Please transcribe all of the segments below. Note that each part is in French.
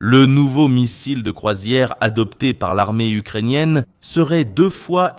Le nouveau missile de croisière adopté par l'armée ukrainienne serait 2,5 fois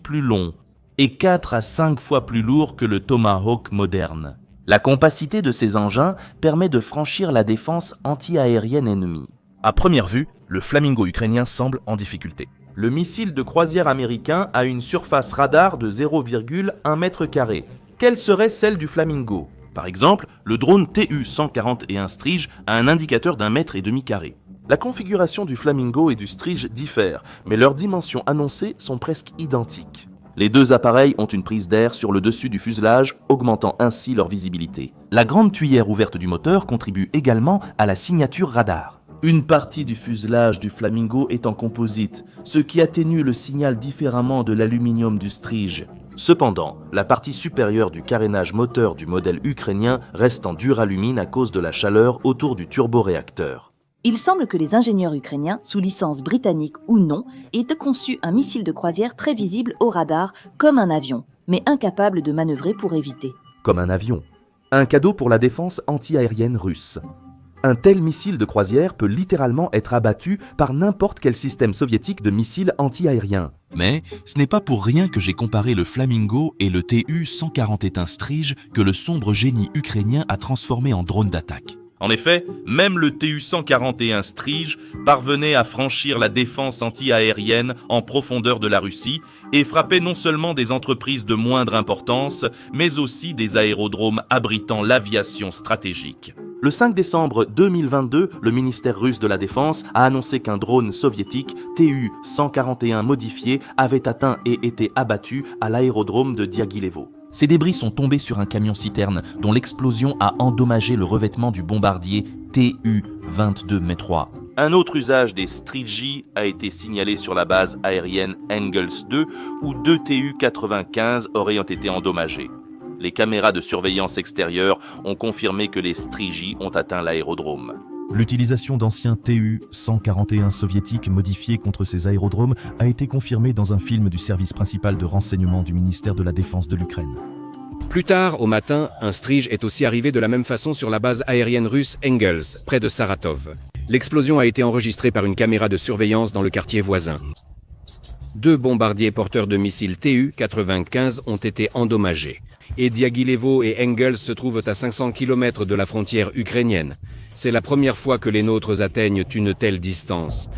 plus long et 4 à 5 fois plus lourd que le Tomahawk moderne. La compacité de ces engins permet de franchir la défense anti-aérienne ennemie. À première vue, le Flamingo ukrainien semble en difficulté. Le missile de croisière américain a une surface radar de 0,1 m². Quelle serait celle du Flamingo ? Par exemple, le drone TU-141 Strige a un indicateur d'1,5 m². La configuration du Flamingo et du Strige diffèrent, mais leurs dimensions annoncées sont presque identiques. Les deux appareils ont une prise d'air sur le dessus du fuselage, augmentant ainsi leur visibilité. La grande tuyère ouverte du moteur contribue également à la signature radar. Une partie du fuselage du Flamingo est en composite, ce qui atténue le signal différemment de l'aluminium du Strige. Cependant, la partie supérieure du carénage moteur du modèle ukrainien reste en duralumine à cause de la chaleur autour du turboréacteur. Il semble que les ingénieurs ukrainiens, sous licence britannique ou non, aient conçu un missile de croisière très visible au radar comme un avion, mais incapable de manœuvrer pour éviter. Comme un avion. Un cadeau pour la défense anti-aérienne russe. Un tel missile de croisière peut littéralement être abattu par n'importe quel système soviétique de missiles anti-aériens. Mais ce n'est pas pour rien que j'ai comparé le Flamingo et le Tu-141 Strige que le sombre génie ukrainien a transformé en drone d'attaque. En effet, même le Tu-141 Strige parvenait à franchir la défense anti-aérienne en profondeur de la Russie et frappait non seulement des entreprises de moindre importance, mais aussi des aérodromes abritant l'aviation stratégique. Le 5 décembre 2022, le ministère russe de la Défense a annoncé qu'un drone soviétique Tu-141 modifié avait atteint et été abattu à l'aérodrome de Diaghilevo. Ces débris sont tombés sur un camion-citerne dont l'explosion a endommagé le revêtement du bombardier Tu-22 M3. Un autre usage des Strigi a été signalé sur la base aérienne Engels 2 où 2 Tu-95 auraient été endommagés. Les caméras de surveillance extérieure ont confirmé que les Strigi ont atteint l'aérodrome. L'utilisation d'anciens Tu-141 soviétiques modifiés contre ces aérodromes a été confirmée dans un film du service principal de renseignement du ministère de la Défense de l'Ukraine. Plus tard, au matin, un Strige est aussi arrivé de la même façon sur la base aérienne russe Engels, près de Saratov. L'explosion a été enregistrée par une caméra de surveillance dans le quartier voisin. 2 bombardiers porteurs de missiles Tu-95 ont été endommagés. Et Diaghilevo et Engels se trouvent à 500 km de la frontière ukrainienne. C'est la première fois que les nôtres atteignent une telle distance.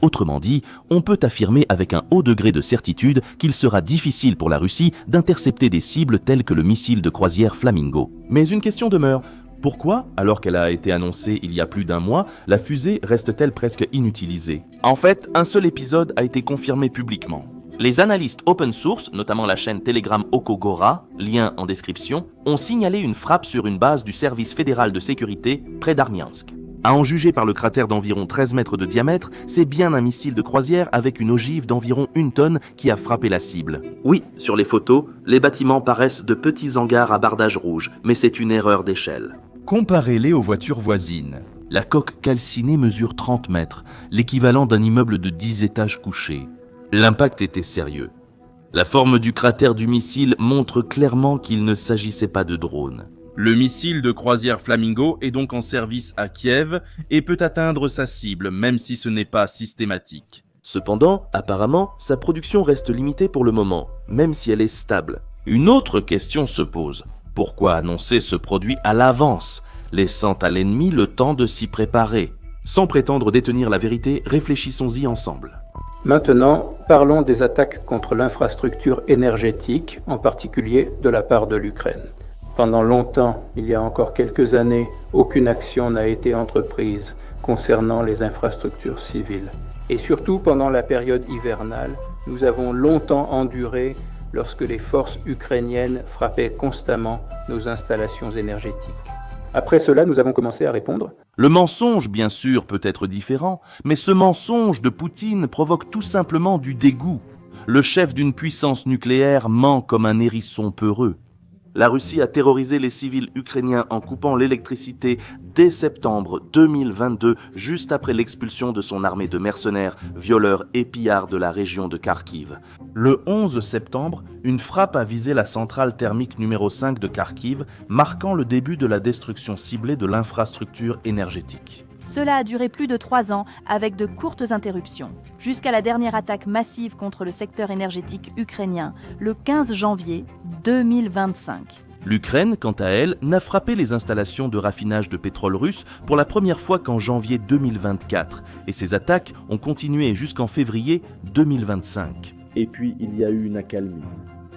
Autrement dit, on peut affirmer avec un haut degré de certitude qu'il sera difficile pour la Russie d'intercepter des cibles telles que le missile de croisière Flamingo. Mais une question demeure. Pourquoi, alors qu'elle a été annoncée il y a plus d'1 mois, la fusée reste-t-elle presque inutilisée ? En fait, un seul épisode a été confirmé publiquement. Les analystes open source, notamment la chaîne Telegram Okogora, lien en description, ont signalé une frappe sur une base du service fédéral de sécurité près d'Armiansk. À en juger par le cratère d'environ 13 mètres de diamètre, c'est bien un missile de croisière avec une ogive d'environ 1 tonne qui a frappé la cible. Oui, sur les photos, les bâtiments paraissent de petits hangars à bardage rouge, mais c'est une erreur d'échelle. Comparez-les aux voitures voisines. La coque calcinée mesure 30 mètres, l'équivalent d'un immeuble de 10 étages couchés. L'impact était sérieux. La forme du cratère du missile montre clairement qu'il ne s'agissait pas de drone. Le missile de croisière Flamingo est donc en service à Kiev et peut atteindre sa cible, même si ce n'est pas systématique. Cependant, apparemment, sa production reste limitée pour le moment, même si elle est stable. Une autre question se pose. Pourquoi annoncer ce produit à l'avance, laissant à l'ennemi le temps de s'y préparer ? Sans prétendre détenir la vérité, réfléchissons-y ensemble. Maintenant, parlons des attaques contre l'infrastructure énergétique, en particulier de la part de l'Ukraine. Pendant longtemps, il y a encore quelques années, aucune action n'a été entreprise concernant les infrastructures civiles. Et surtout pendant la période hivernale, nous avons longtemps enduré lorsque les forces ukrainiennes frappaient constamment nos installations énergétiques. Après cela, nous avons commencé à répondre. Le mensonge, bien sûr, peut être différent, mais ce mensonge de Poutine provoque tout simplement du dégoût. Le chef d'une puissance nucléaire ment comme un hérisson peureux. La Russie a terrorisé les civils ukrainiens en coupant l'électricité dès septembre 2022, juste après l'expulsion de son armée de mercenaires, violeurs et pillards de la région de Kharkiv. Le 11 septembre, une frappe a visé la centrale thermique numéro 5 de Kharkiv, marquant le début de la destruction ciblée de l'infrastructure énergétique. Cela a duré plus de 3 ans avec de courtes interruptions, jusqu'à la dernière attaque massive contre le secteur énergétique ukrainien, le 15 janvier 2025. L'Ukraine, quant à elle, n'a frappé les installations de raffinage de pétrole russe pour la première fois qu'en janvier 2024, et ces attaques ont continué jusqu'en février 2025. Et puis il y a eu une accalmie.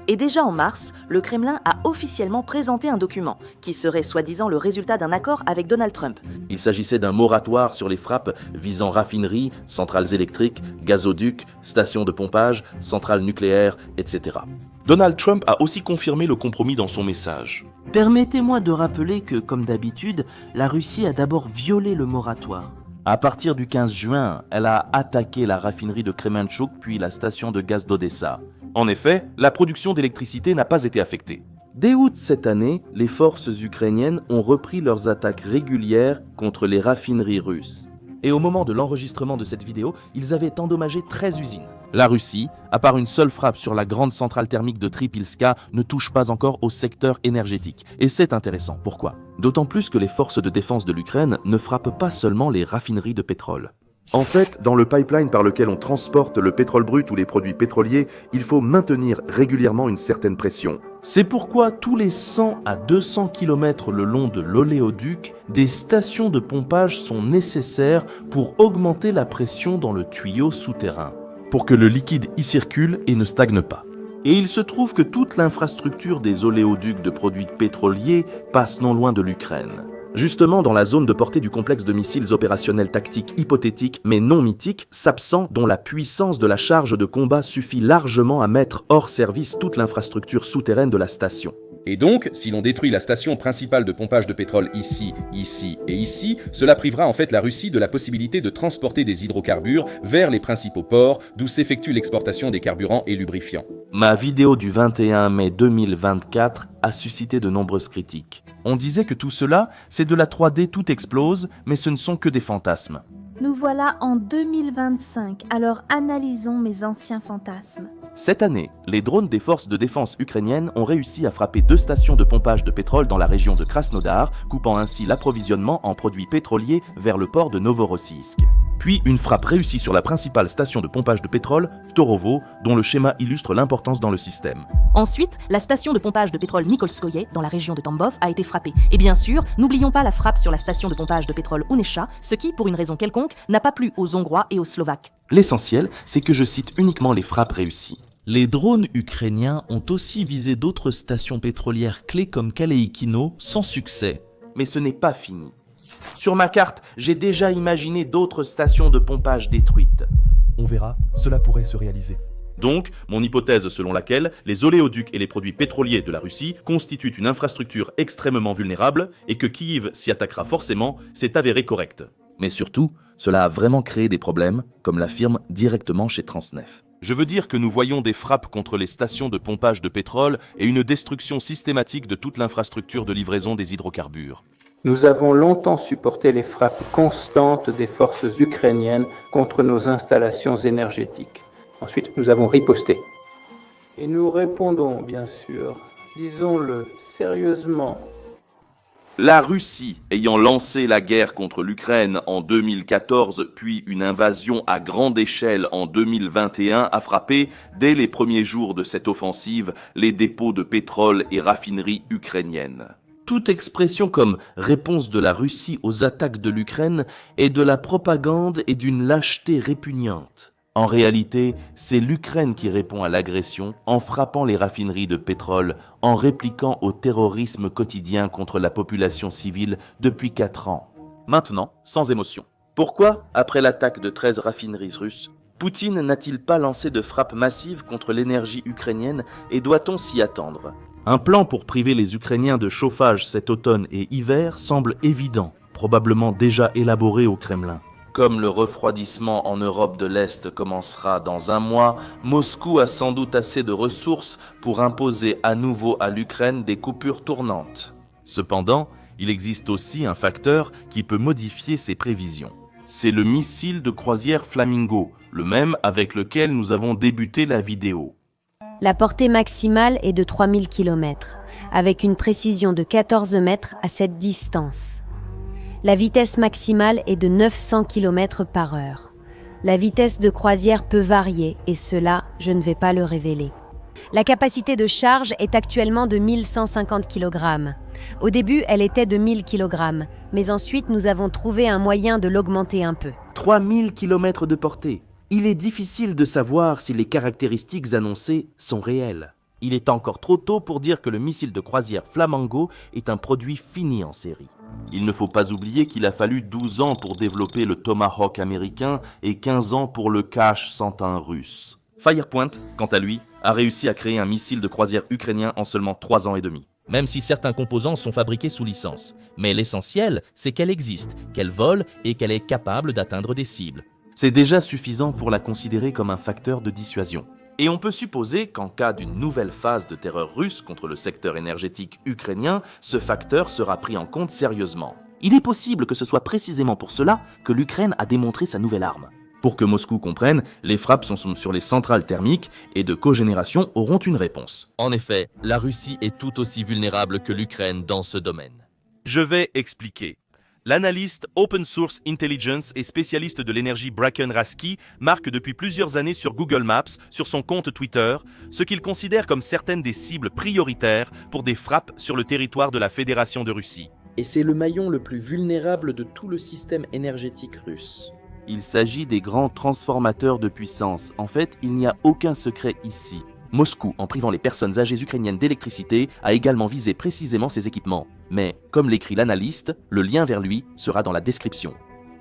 Et déjà en mars, le Kremlin a officiellement présenté un document qui serait soi-disant le résultat d'un accord avec Donald Trump. Il s'agissait d'un moratoire sur les frappes visant raffineries, centrales électriques, gazoducs, stations de pompage, centrales nucléaires, etc. Donald Trump a aussi confirmé le compromis dans son message. Permettez-moi de rappeler que, comme d'habitude, la Russie a d'abord violé le moratoire. À partir du 15 juin, elle a attaqué la raffinerie de Kremenchuk puis la station de gaz d'Odessa. En effet, la production d'électricité n'a pas été affectée. Dès août cette année, les forces ukrainiennes ont repris leurs attaques régulières contre les raffineries russes. Et au moment de l'enregistrement de cette vidéo, ils avaient endommagé 13 usines. La Russie, à part une seule frappe sur la grande centrale thermique de Tripilska, ne touche pas encore au secteur énergétique. Et c'est intéressant. Pourquoi ? D'autant plus que les forces de défense de l'Ukraine ne frappent pas seulement les raffineries de pétrole. En fait, dans le pipeline par lequel on transporte le pétrole brut ou les produits pétroliers, il faut maintenir régulièrement une certaine pression. C'est pourquoi tous les 100 à 200 km le long de l'oléoduc, des stations de pompage sont nécessaires pour augmenter la pression dans le tuyau souterrain, pour que le liquide y circule et ne stagne pas. Et il se trouve que toute l'infrastructure des oléoducs de produits pétroliers passe non loin de l'Ukraine. Justement dans la zone de portée du complexe de missiles opérationnels tactiques hypothétiques mais non mythiques, SAPSAN, dont la puissance de la charge de combat suffit largement à mettre hors service toute l'infrastructure souterraine de la station. Et donc, si l'on détruit la station principale de pompage de pétrole ici, ici et ici, cela privera en fait la Russie de la possibilité de transporter des hydrocarbures vers les principaux ports d'où s'effectue l'exportation des carburants et lubrifiants. Ma vidéo du 21 mai 2024 a suscité de nombreuses critiques. On disait que tout cela, c'est de la 3D, tout explose, mais ce ne sont que des fantasmes. Nous voilà en 2025, alors analysons mes anciens fantasmes. Cette année, les drones des forces de défense ukrainiennes ont réussi à frapper 2 stations de pompage de pétrole dans la région de Krasnodar, coupant ainsi l'approvisionnement en produits pétroliers vers le port de Novorossiysk. Puis une frappe réussie sur la principale station de pompage de pétrole, Vtorovo, dont le schéma illustre l'importance dans le système. Ensuite, la station de pompage de pétrole Nikolskoye, dans la région de Tambov, a été frappée. Et bien sûr, n'oublions pas la frappe sur la station de pompage de pétrole Onesha, ce qui, pour une raison quelconque, n'a pas plu aux Hongrois et aux Slovaques. L'essentiel, c'est que je cite uniquement les frappes réussies. Les drones ukrainiens ont aussi visé d'autres stations pétrolières clés comme Kaleikino sans succès. Mais ce n'est pas fini. Sur ma carte, j'ai déjà imaginé d'autres stations de pompage détruites. On verra, cela pourrait se réaliser. Donc, mon hypothèse selon laquelle les oléoducs et les produits pétroliers de la Russie constituent une infrastructure extrêmement vulnérable et que Kiev s'y attaquera forcément, s'est avérée correcte. Mais surtout, cela a vraiment créé des problèmes, comme l'affirme directement chez Transneft. Je veux dire que nous voyons des frappes contre les stations de pompage de pétrole et une destruction systématique de toute l'infrastructure de livraison des hydrocarbures. Nous avons longtemps supporté les frappes constantes des forces ukrainiennes contre nos installations énergétiques. Ensuite, nous avons riposté. Et nous répondons, bien sûr, disons-le sérieusement. La Russie, ayant lancé la guerre contre l'Ukraine en 2014, puis une invasion à grande échelle en 2021, a frappé, dès les premiers jours de cette offensive, les dépôts de pétrole et raffineries ukrainiennes. Toute expression comme réponse de la Russie aux attaques de l'Ukraine est de la propagande et d'une lâcheté répugnante. En réalité, c'est l'Ukraine qui répond à l'agression en frappant les raffineries de pétrole, en répliquant au terrorisme quotidien contre la population civile depuis 4 ans. Maintenant, sans émotion. Pourquoi, après l'attaque de 13 raffineries russes, Poutine n'a-t-il pas lancé de frappes massives contre l'énergie ukrainienne et doit-on s'y attendre ? Un plan pour priver les Ukrainiens de chauffage cet automne et hiver semble évident, probablement déjà élaboré au Kremlin. Comme le refroidissement en Europe de l'Est commencera dans 1 mois, Moscou a sans doute assez de ressources pour imposer à nouveau à l'Ukraine des coupures tournantes. Cependant, il existe aussi un facteur qui peut modifier ces prévisions. C'est le missile de croisière Flamingo, le même avec lequel nous avons débuté la vidéo. La portée maximale est de 3000 km, avec une précision de 14 mètres à cette distance. La vitesse maximale est de 900 km/h. La vitesse de croisière peut varier et cela, je ne vais pas le révéler. La capacité de charge est actuellement de 1150 kg. Au début, elle était de 1000 kg, mais ensuite nous avons trouvé un moyen de l'augmenter un peu. 3000 km de portée. Il est difficile de savoir si les caractéristiques annoncées sont réelles. Il est encore trop tôt pour dire que le missile de croisière Flamingo est un produit fini en série. Il ne faut pas oublier qu'il a fallu 12 ans pour développer le Tomahawk américain et 15 ans pour le Kh-101 russe. Firepoint, quant à lui, a réussi à créer un missile de croisière ukrainien en seulement 3 ans et demi. Même si certains composants sont fabriqués sous licence. Mais l'essentiel, c'est qu'elle existe, qu'elle vole et qu'elle est capable d'atteindre des cibles. C'est déjà suffisant pour la considérer comme un facteur de dissuasion. Et on peut supposer qu'en cas d'une nouvelle phase de terreur russe contre le secteur énergétique ukrainien, ce facteur sera pris en compte sérieusement. Il est possible que ce soit précisément pour cela que l'Ukraine a démontré sa nouvelle arme. Pour que Moscou comprenne, les frappes sont sur les centrales thermiques et de cogénération auront une réponse. En effet, la Russie est tout aussi vulnérable que l'Ukraine dans ce domaine. Je vais expliquer. L'analyste Open Source Intelligence et spécialiste de l'énergie Bracken Rasky marque depuis plusieurs années sur Google Maps, sur son compte Twitter, ce qu'il considère comme certaines des cibles prioritaires pour des frappes sur le territoire de la Fédération de Russie. Et c'est le maillon le plus vulnérable de tout le système énergétique russe. Il s'agit des grands transformateurs de puissance. En fait, il n'y a aucun secret ici. Moscou, en privant les personnes âgées ukrainiennes d'électricité, a également visé précisément ces équipements. Mais, comme l'écrit l'analyste, le lien vers lui sera dans la description.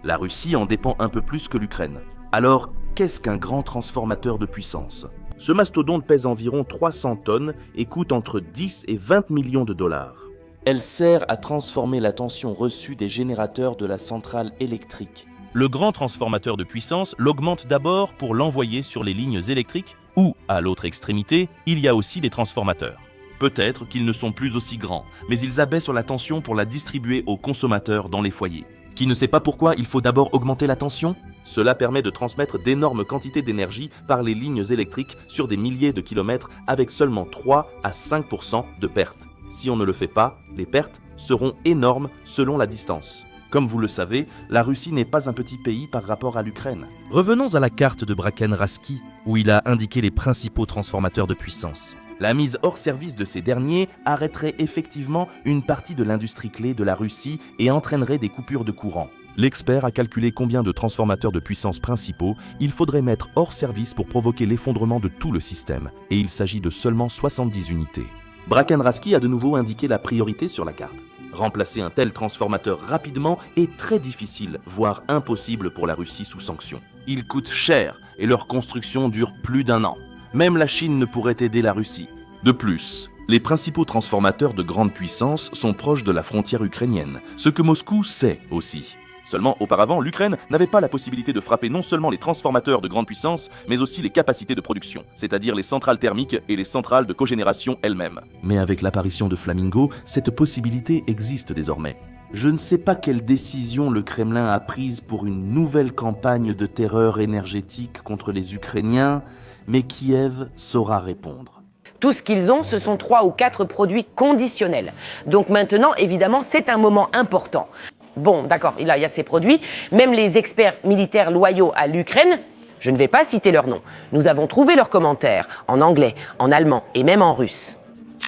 La Russie en dépend un peu plus que l'Ukraine. Alors, qu'est-ce qu'un grand transformateur de puissance ? Ce mastodonte pèse environ 300 tonnes et coûte entre 10 et 20 millions de dollars. Elle sert à transformer la tension reçue des générateurs de la centrale électrique. Le grand transformateur de puissance l'augmente d'abord pour l'envoyer sur les lignes électriques ou, à l'autre extrémité, il y a aussi des transformateurs. Peut-être qu'ils ne sont plus aussi grands, mais ils abaissent la tension pour la distribuer aux consommateurs dans les foyers. Qui ne sait pas pourquoi il faut d'abord augmenter la tension ? Cela permet de transmettre d'énormes quantités d'énergie par les lignes électriques sur des milliers de kilomètres avec seulement 3 à 5% de pertes. Si on ne le fait pas, les pertes seront énormes selon la distance. Comme vous le savez, la Russie n'est pas un petit pays par rapport à l'Ukraine. Revenons à la carte de Bracken Rasky, où il a indiqué les principaux transformateurs de puissance. La mise hors service de ces derniers arrêterait effectivement une partie de l'industrie clé de la Russie et entraînerait des coupures de courant. L'expert a calculé combien de transformateurs de puissance principaux il faudrait mettre hors service pour provoquer l'effondrement de tout le système, et il s'agit de seulement 70 unités. Bracken Rasky a de nouveau indiqué la priorité sur la carte. Remplacer un tel transformateur rapidement est très difficile, voire impossible pour la Russie sous sanction. Ils coûtent cher et leur construction dure plus d'1 an. Même la Chine ne pourrait aider la Russie. De plus, les principaux transformateurs de grande puissance sont proches de la frontière ukrainienne, ce que Moscou sait aussi. Seulement, auparavant, l'Ukraine n'avait pas la possibilité de frapper non seulement les transformateurs de grande puissance, mais aussi les capacités de production, c'est-à-dire les centrales thermiques et les centrales de cogénération elles-mêmes. Mais avec l'apparition de Flamingo, cette possibilité existe désormais. Je ne sais pas quelle décision le Kremlin a prise pour une nouvelle campagne de terreur énergétique contre les Ukrainiens, mais Kiev saura répondre. Tout ce qu'ils ont, ce sont 3 ou 4 produits conditionnels. Donc maintenant, évidemment, c'est un moment important. Bon, d'accord, il y a ces produits. Même les experts militaires loyaux à l'Ukraine, je ne vais pas citer leur nom. Nous avons trouvé leurs commentaires en anglais, en allemand et même en russe.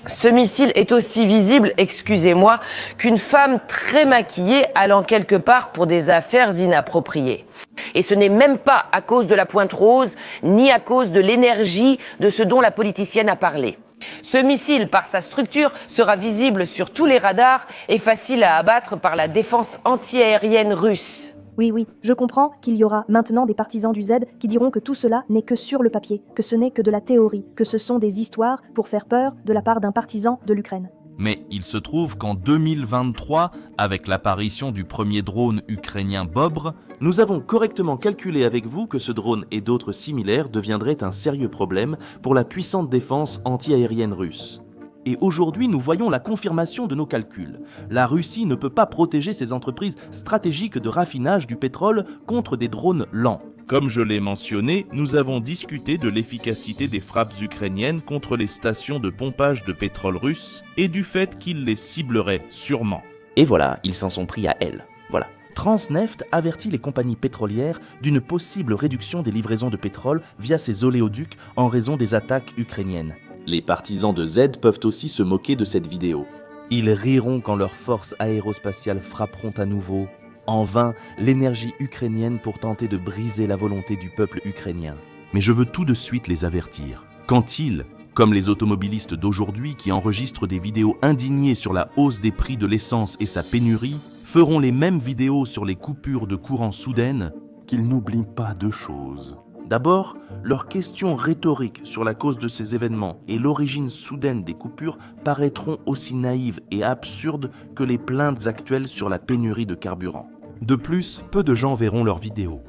Ce missile est aussi visible, excusez-moi, qu'une femme très maquillée allant quelque part pour des affaires inappropriées. Et ce n'est même pas à cause de la pointe rose, ni à cause de l'énergie de ce dont la politicienne a parlé. Ce missile, par sa structure, sera visible sur tous les radars et facile à abattre par la défense antiaérienne russe. Oui, je comprends qu'il y aura maintenant des partisans du Z qui diront que tout cela n'est que sur le papier, que ce n'est que de la théorie, que ce sont des histoires pour faire peur de la part d'un partisan de l'Ukraine. Mais il se trouve qu'en 2023, avec l'apparition du premier drone ukrainien Bobre, nous avons correctement calculé avec vous que ce drone et d'autres similaires deviendraient un sérieux problème pour la puissante défense antiaérienne russe. Et aujourd'hui, nous voyons la confirmation de nos calculs. La Russie ne peut pas protéger ses entreprises stratégiques de raffinage du pétrole contre des drones lents. Comme je l'ai mentionné, nous avons discuté de l'efficacité des frappes ukrainiennes contre les stations de pompage de pétrole russes et du fait qu'ils les cibleraient sûrement. Et voilà, ils s'en sont pris à elles. Voilà. Transneft avertit les compagnies pétrolières d'une possible réduction des livraisons de pétrole via ces oléoducs en raison des attaques ukrainiennes. Les partisans de Z peuvent aussi se moquer de cette vidéo. Ils riront quand leurs forces aérospatiales frapperont à nouveau, en vain, l'énergie ukrainienne pour tenter de briser la volonté du peuple ukrainien. Mais je veux tout de suite les avertir. Quand ils, comme les automobilistes d'aujourd'hui qui enregistrent des vidéos indignées sur la hausse des prix de l'essence et sa pénurie, feront les mêmes vidéos sur les coupures de courant soudaines, qu'ils n'oublient pas deux choses. D'abord, leurs questions rhétoriques sur la cause de ces événements et l'origine soudaine des coupures paraîtront aussi naïves et absurdes que les plaintes actuelles sur la pénurie de carburant. De plus, peu de gens verront leurs vidéos.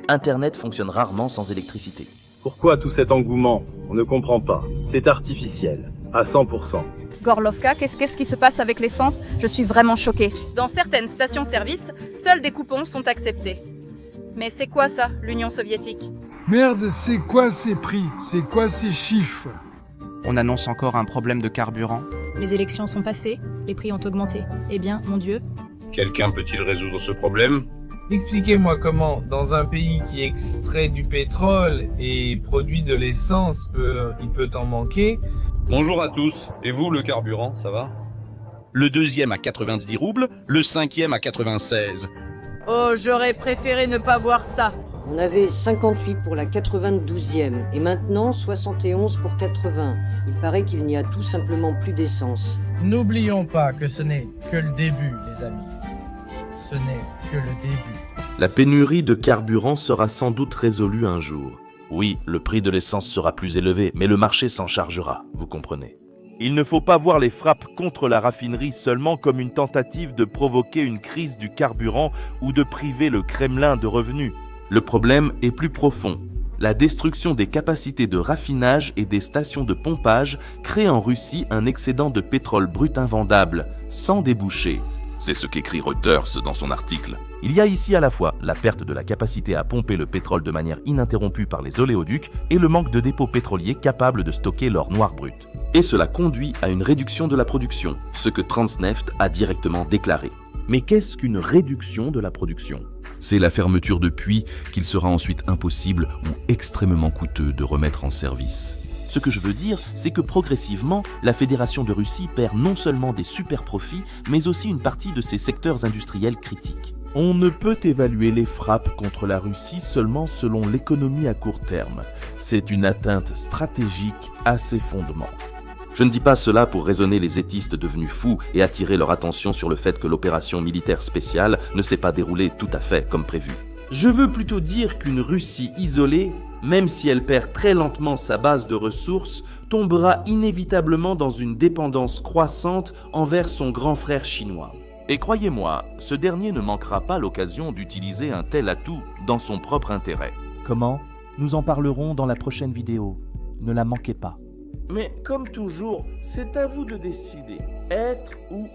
Internet fonctionne rarement sans électricité. Pourquoi tout cet engouement? On ne comprend pas. C'est artificiel, à 100%. Gorlovka, qu'est-ce qui se passe avec l'essence? Je suis vraiment choquée. Dans certaines stations-service, seuls des coupons sont acceptés. Mais c'est quoi ça, l'Union soviétique? Merde, c'est quoi ces prix? C'est quoi ces chiffres? On annonce encore un problème de carburant. Les élections sont passées, les prix ont augmenté. Eh bien, mon Dieu. Quelqu'un peut-il résoudre ce problème? Expliquez-moi comment, dans un pays qui extrait du pétrole et produit de l'essence, il peut en manquer. Bonjour à tous. Et vous, le carburant, ça va? Le deuxième à 90 roubles, le cinquième à 96. Oh, j'aurais préféré ne pas voir ça. On avait 58 pour la 92e et maintenant 71 pour 80. Il paraît qu'il n'y a tout simplement plus d'essence. N'oublions pas que ce n'est que le début, les amis. Ce n'est que le début. La pénurie de carburant sera sans doute résolue un jour. Oui, le prix de l'essence sera plus élevé, mais le marché s'en chargera, vous comprenez. Il ne faut pas voir les frappes contre la raffinerie seulement comme une tentative de provoquer une crise du carburant ou de priver le Kremlin de revenus. Le problème est plus profond. La destruction des capacités de raffinage et des stations de pompage crée en Russie un excédent de pétrole brut invendable, sans débouché. C'est ce qu'écrit Reuters dans son article. Il y a ici à la fois la perte de la capacité à pomper le pétrole de manière ininterrompue par les oléoducs et le manque de dépôts pétroliers capables de stocker l'or noir brut. Et cela conduit à une réduction de la production, ce que Transneft a directement déclaré. Mais qu'est-ce qu'une réduction de la production ? C'est la fermeture de puits qu'il sera ensuite impossible ou extrêmement coûteux de remettre en service. Ce que je veux dire, c'est que progressivement, la Fédération de Russie perd non seulement des super profits, mais aussi une partie de ses secteurs industriels critiques. On ne peut évaluer les frappes contre la Russie seulement selon l'économie à court terme. C'est une atteinte stratégique à ses fondements. Je ne dis pas cela pour raisonner les étistes devenus fous et attirer leur attention sur le fait que l'opération militaire spéciale ne s'est pas déroulée tout à fait comme prévu. Je veux plutôt dire qu'une Russie isolée, même si elle perd très lentement sa base de ressources, tombera inévitablement dans une dépendance croissante envers son grand frère chinois. Et croyez-moi, ce dernier ne manquera pas l'occasion d'utiliser un tel atout dans son propre intérêt. Comment ? Nous en parlerons dans la prochaine vidéo. Ne la manquez pas. Mais comme toujours, c'est à vous de décider, être ou